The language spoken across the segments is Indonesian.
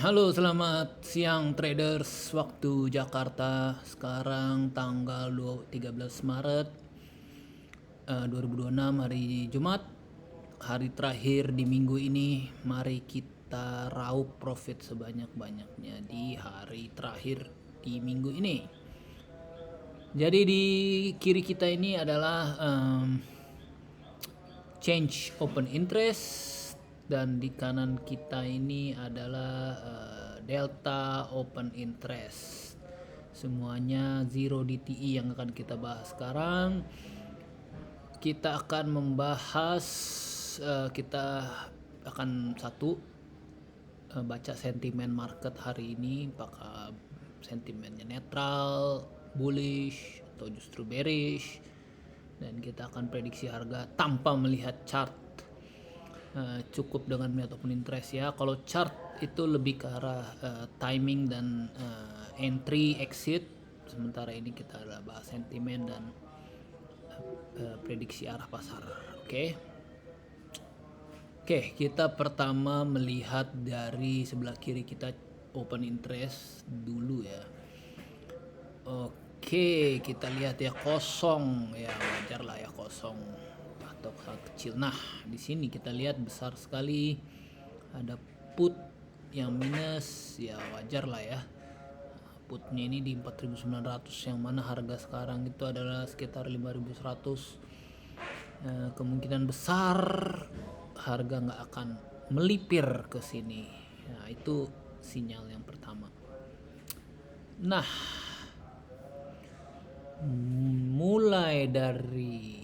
Halo, selamat siang traders waktu Jakarta. Sekarang tanggal 13 Maret 2026, hari Jumat. Hari terakhir di minggu ini. Mari kita raup profit sebanyak-banyaknya di hari terakhir di minggu ini. Jadi di kiri kita ini adalah change open interest, dan di kanan kita ini adalah delta open interest. Semuanya zero DTE yang akan kita bahas sekarang. Kita akan membahas kita akan baca sentimen market hari ini, apakah sentimennya netral, bullish, atau justru bearish. Dan kita akan prediksi harga tanpa melihat chart. Cukup dengan melihat open interest ya. Kalau chart itu lebih ke arah timing dan entry exit, sementara ini kita adalah bahas sentimen dan prediksi arah pasar. Oke, kita pertama melihat dari sebelah kiri kita open interest dulu ya. Oke, kita lihat ya, kosong ya, wajar lah ya kosong atau kecil. Nah, di sini kita lihat besar sekali ada put yang minus, ya wajar lah ya. Putnya ini di 4.900, yang mana harga sekarang itu adalah sekitar 5.100. Kemungkinan besar harga nggak akan melipir ke sini. Nah, itu sinyal yang pertama. Nah, mulai dari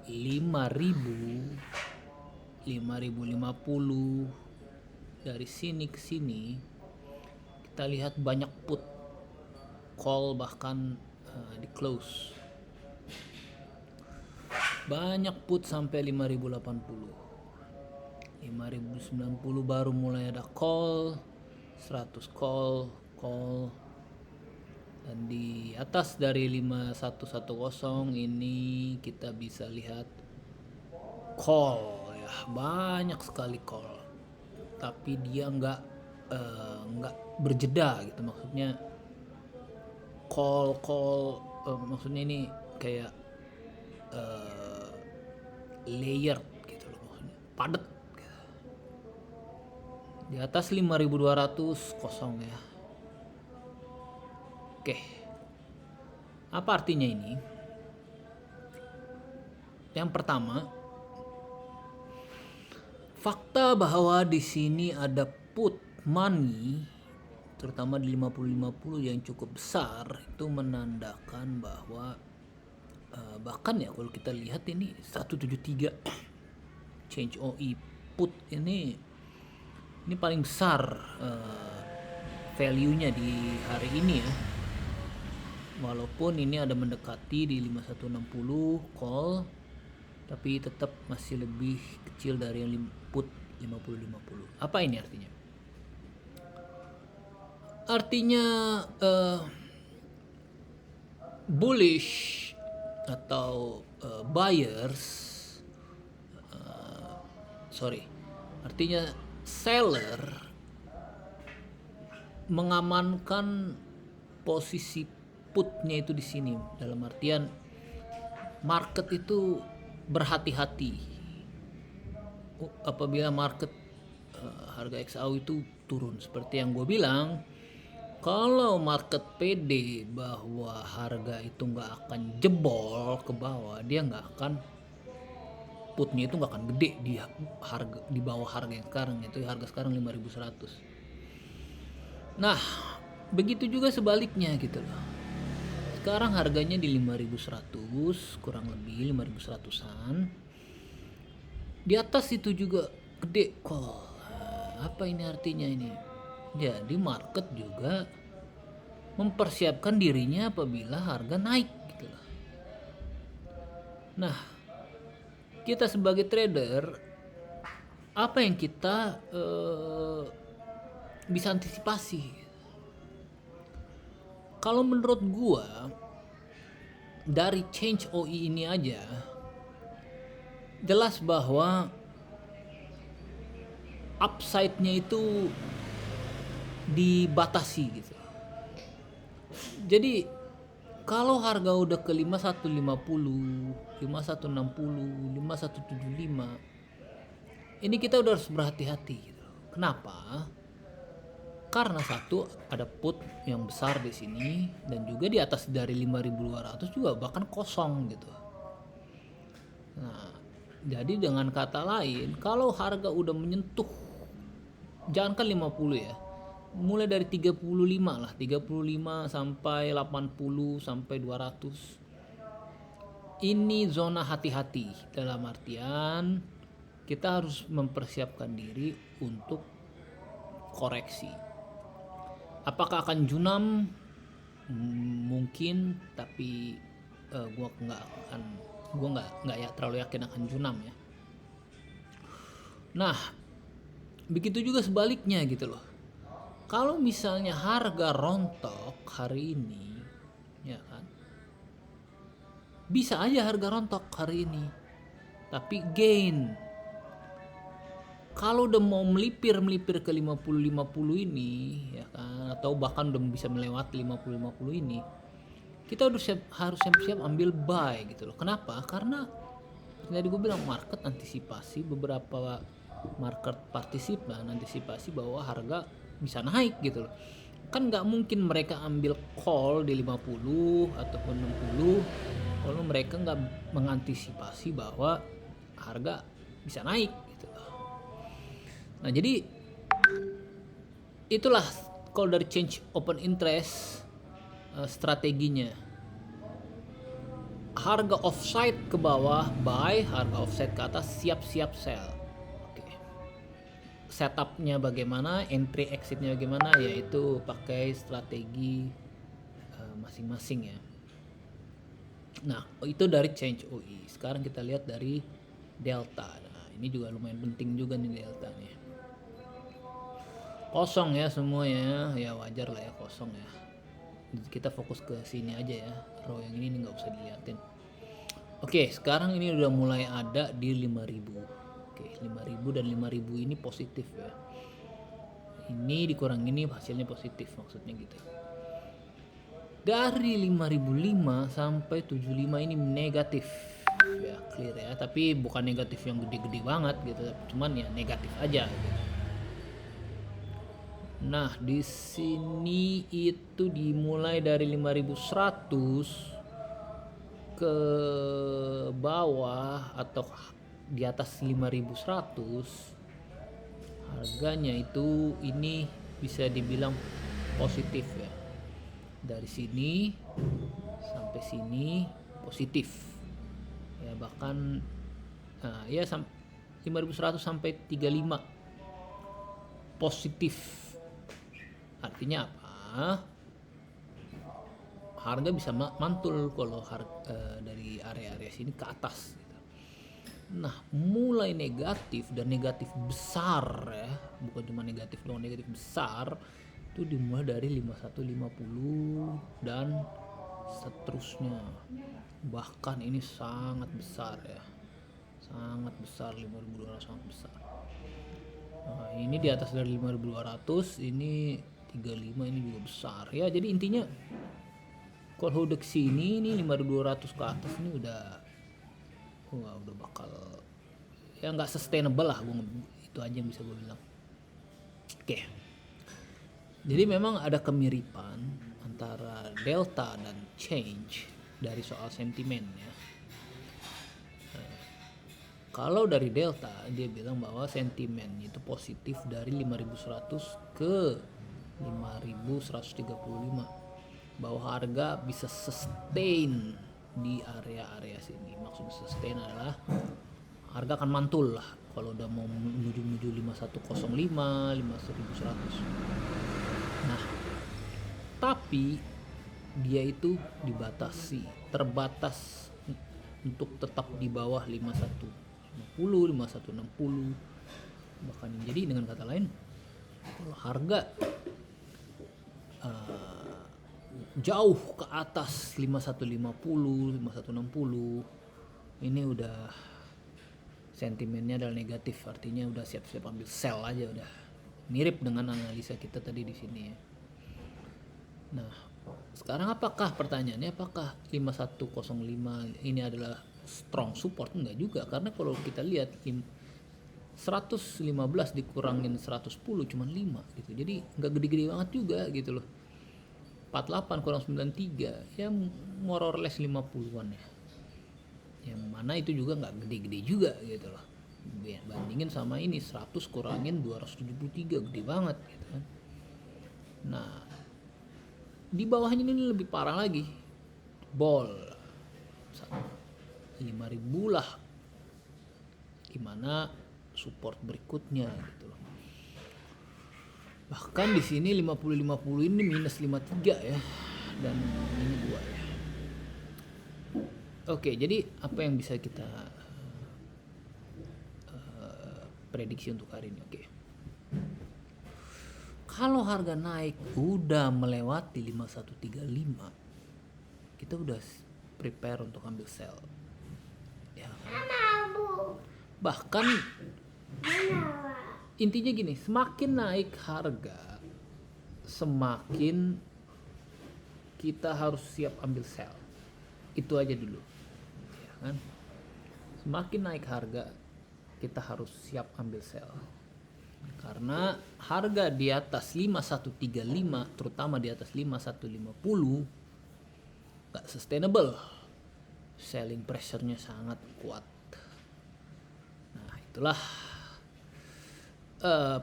5.000, 5.050, dari sini ke sini kita lihat banyak put call, bahkan di close banyak put sampai 5.080, 5.090 baru mulai ada call, 100 call. Dan di atas dari 5110 ini kita bisa lihat call ya, banyak sekali call, tapi dia nggak berjeda gitu. Maksudnya call maksudnya ini kayak layered gitu loh, maksudnya padat gitu. Di atas 5.200 kosong ya. Oke, apa artinya ini? Yang pertama, fakta bahwa di sini ada put money, terutama di 50-50 yang cukup besar, itu menandakan bahwa bahkan ya kalau kita lihat ini 173 change OI put ini paling besar value-nya di hari ini ya. Walaupun ini ada mendekati di 5160 call, tapi tetap masih lebih kecil dari yang put 50-50. Apa ini artinya? Artinya bullish atau artinya seller mengamankan posisi putnya itu di sini, dalam artian market itu berhati-hati apabila market harga XAU itu turun. Seperti yang gue bilang, kalau market pede bahwa harga itu nggak akan jebol ke bawah, dia nggak akan, putnya itu nggak akan gede di bawah harga yang sekarang, itu harga sekarang 5.100. Nah, begitu juga sebaliknya gitu loh. Sekarang harganya di 5.100, kurang lebih 5.100-an. Di atas itu juga gede call. Apa ini artinya ini? Jadi market juga mempersiapkan dirinya apabila harga naik gitu loh. Nah, kita sebagai trader, apa yang kita bisa antisipasi? Kalau menurut gua, dari change OI ini aja jelas bahwa upside-nya itu dibatasi gitu. Jadi kalau harga udah ke 5150, 5160, 5175, ini kita udah harus berhati-hati gitu. Kenapa? Karena satu, ada put yang besar di sini, dan juga di atas dari 5200 juga bahkan kosong gitu. Nah, jadi dengan kata lain, kalau harga udah menyentuh, jangankan 50 ya, mulai dari 35 lah, 35 sampai 80 sampai 200. Ini zona hati-hati, dalam artian kita harus mempersiapkan diri untuk koreksi. Apakah akan junam? Mungkin, tapi gua nggak ya terlalu yakin akan junam ya. Nah, begitu juga sebaliknya gitu loh. Kalau misalnya harga rontok hari ini, ya kan, bisa aja harga rontok hari ini, tapi gain. Kalau udah mau melipir ke 50-50 ini, ya kan, atau bahkan udah bisa melewati 50-50 ini, kita harus siap-siap ambil buy gitu loh. Kenapa? Karena tadi gue bilang, market antisipasi, beberapa market partisipan antisipasi bahwa harga bisa naik gitu loh. Kan nggak mungkin mereka ambil call di 50 ataupun 60 kalau mereka nggak mengantisipasi bahwa harga bisa naik gitu loh. Nah, jadi itulah kalau dari change open interest strateginya. Harga offside ke bawah buy, harga offside ke atas siap-siap sell. Oke. Setupnya bagaimana, entry exitnya bagaimana, yaitu pakai strategi masing-masing ya. Nah, itu dari change OI. Sekarang kita lihat dari delta. Nah, ini juga lumayan penting juga nih delta nih. Kosong ya semuanya, ya wajar lah ya kosong ya. Kita fokus ke sini aja ya, row yang ini nggak usah diliatin. Oke, sekarang ini udah mulai ada di 5000. Oke, 5000 dan 5000 ini positif ya. Ini dikurang ini hasilnya positif, maksudnya gitu. Dari 5005 sampai 75 ini negatif ya, clear ya, tapi bukan negatif yang gede-gede banget gitu, cuman ya negatif aja gitu. Nah, di sini itu dimulai dari 5100 ke bawah atau di atas 5100, harganya itu ini bisa dibilang positif ya. Dari sini sampai sini positif. Ya bahkan ya 5100 sampai 35 positif. Artinya apa? Harga bisa mantul kalau dari area-area sini ke atas gitu. Nah, mulai negatif dan negatif besar ya, bukan cuma negatif doang, negatif besar itu dimulai dari 5150 dan seterusnya. Bahkan ini sangat besar ya, sangat besar, 5200 sangat besar. Nah, ini di atas dari 5200, ini 35, ini juga besar ya. Jadi intinya kalau udah kesini ini 5200 ke atas ini udah bakal ya nggak sustainable lah, itu aja yang bisa gue bilang. Oke. Jadi memang ada kemiripan antara delta dan change dari soal sentimen ya. Kalau dari delta dia bilang bahwa sentimen itu positif dari 5100 ke 5135, bahwa harga bisa sustain di area-area sini. Maksud sustain adalah harga akan mantul lah kalau udah mau menuju 5105, 5100. Nah, tapi dia itu terbatas untuk tetap di bawah 5150, 5160 bahkan. Jadi dengan kata lain, kalau harga jauh ke atas 5150, 5160, ini udah sentimennya adalah negatif, artinya udah siap-siap ambil sell aja udah. mirip dengan analisa kita tadi di sini ya. Nah, sekarang pertanyaannya apakah 5105 ini adalah strong support? Enggak juga, karena kalau kita lihat 115 dikurangin 110 cuma 5 gitu. Jadi nggak gede-gede banget juga gitu loh. 48 kurang 93 ya more or less 50-an ya. Yang mana itu juga nggak gede-gede juga gitu loh. Bandingin sama ini 100 kurangin 273 gede banget gitu kan. Nah, di bawahnya ini lebih parah lagi. Bol 5.000 lah. Gimana support berikutnya gitu loh. Bahkan di sini 50-50 ini minus 53 ya. Dan ini 2 ya. Oke, jadi apa yang bisa kita prediksi untuk hari ini? Oke. Kalau harga naik udah melewati 5135, kita udah prepare untuk ambil sell. Ya. Bahkan intinya gini, semakin naik harga, semakin kita harus siap ambil sell. Itu aja dulu. Ya kan? Semakin naik harga, kita harus siap ambil sell. Karena harga di atas 5135, terutama di atas 5150, gak sustainable. Selling pressure-nya sangat kuat. Nah, itulah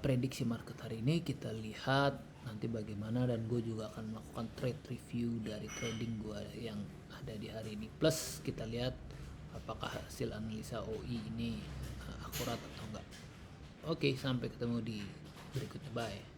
prediksi market hari ini. Kita lihat nanti bagaimana, dan gue juga akan melakukan trade review dari trading gue yang ada di hari ini. Plus kita lihat apakah hasil analisa OI ini akurat atau enggak. Oke, sampai ketemu di berikutnya. Bye.